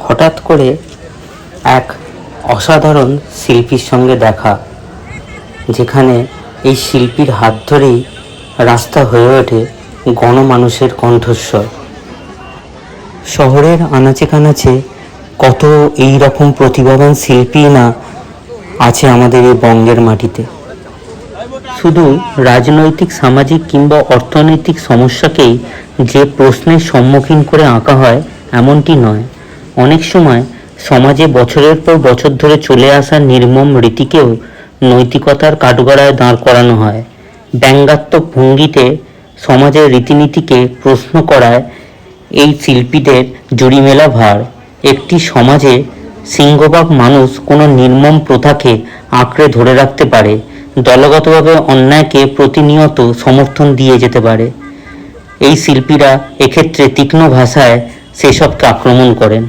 হঠাৎ করে এক অসাধারণ শিল্পীর সঙ্গে দেখা, যেখানে এই শিল্পীর হাত ধরেই রাস্তা হয়ে ওঠে গণমানুষের কণ্ঠস্বর। শহরের আনাচে কানাচে কত এই রকম প্রতিভাবান শিল্পী না আছে আমাদের এই বঙ্গের মাটিতে। শুধু রাজনৈতিক, সামাজিক কিংবা অর্থনৈতিক সমস্যাকেই যে প্রশ্নের সম্মুখীন করে আঁকা হয় এমনটি নয়, অনেক সময় সমাজে বছরের পর বছর ধরে চলে আসা নির্মম রীতিকেও নৈতিকতার কাঠগড়ায় দাঁড় করানো হয়। ব্যঙ্গাত্মক ভঙ্গিতে সমাজের রীতিনীতিকে প্রশ্ন করায় এই শিল্পীদের জুড়িমেলা ভার। একটি সমাজে সিংহভাগ মানুষ কোনো নির্মম প্রথাকে আঁকড়ে ধরে রাখতে পারে, দলগতভাবে অন্যায়কে প্রতিনিয়ত সমর্থন দিয়ে যেতে পারে। এই শিল্পীরা এক্ষেত্রে তীক্ষ্ণ ভাষায় সেসবকে আক্রমণ করেন।